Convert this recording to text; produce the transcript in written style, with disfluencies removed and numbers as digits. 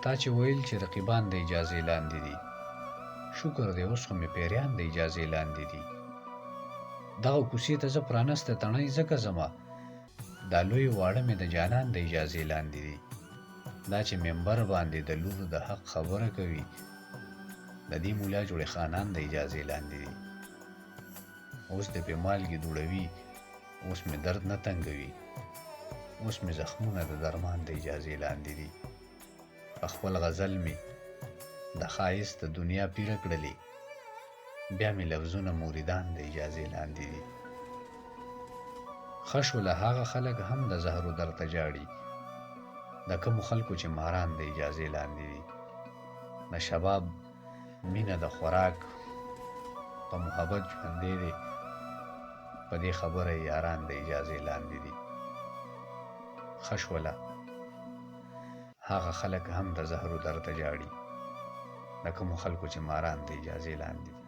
تا چې ویل چې رقیبان د اجازې لاندې دي، شکر دی اوس خو مې پیریان د اجازې لاندې دي. دغه کوڅې ته زه پرانسته تڼۍ ځکه ځمه، دا لوی واړه مې د جانان د اجازې لاندې دي. دا چې منبر باندې د لور د حق خبره کوي، د دې مولا جوړې خانان د اجازې لاندې دي. اوس د پې مالګې دوړوي، اوس مې درد نه تنګوي، اوس مې زخمونه د درمان د اجازې لاندې دي. په خپل غزل مې د ښایست د دنیا پیره کړلې، بیا مې لفظونه موریدان د اجازې لاندې دي. ښه شوله هغه خلک هم د زهرو درته جاړي، د کومو خلقو چې ماران د اجازې لاندې دي. د شباب مینه د خوراک په محبت ژوندی دی، په دې خبره یاران د اجازې لاندې دي. ښه شوله هغه خلک هم د زهرو درته جاړي، د کومو خلقو چې ماران د اجازې لاندې دي.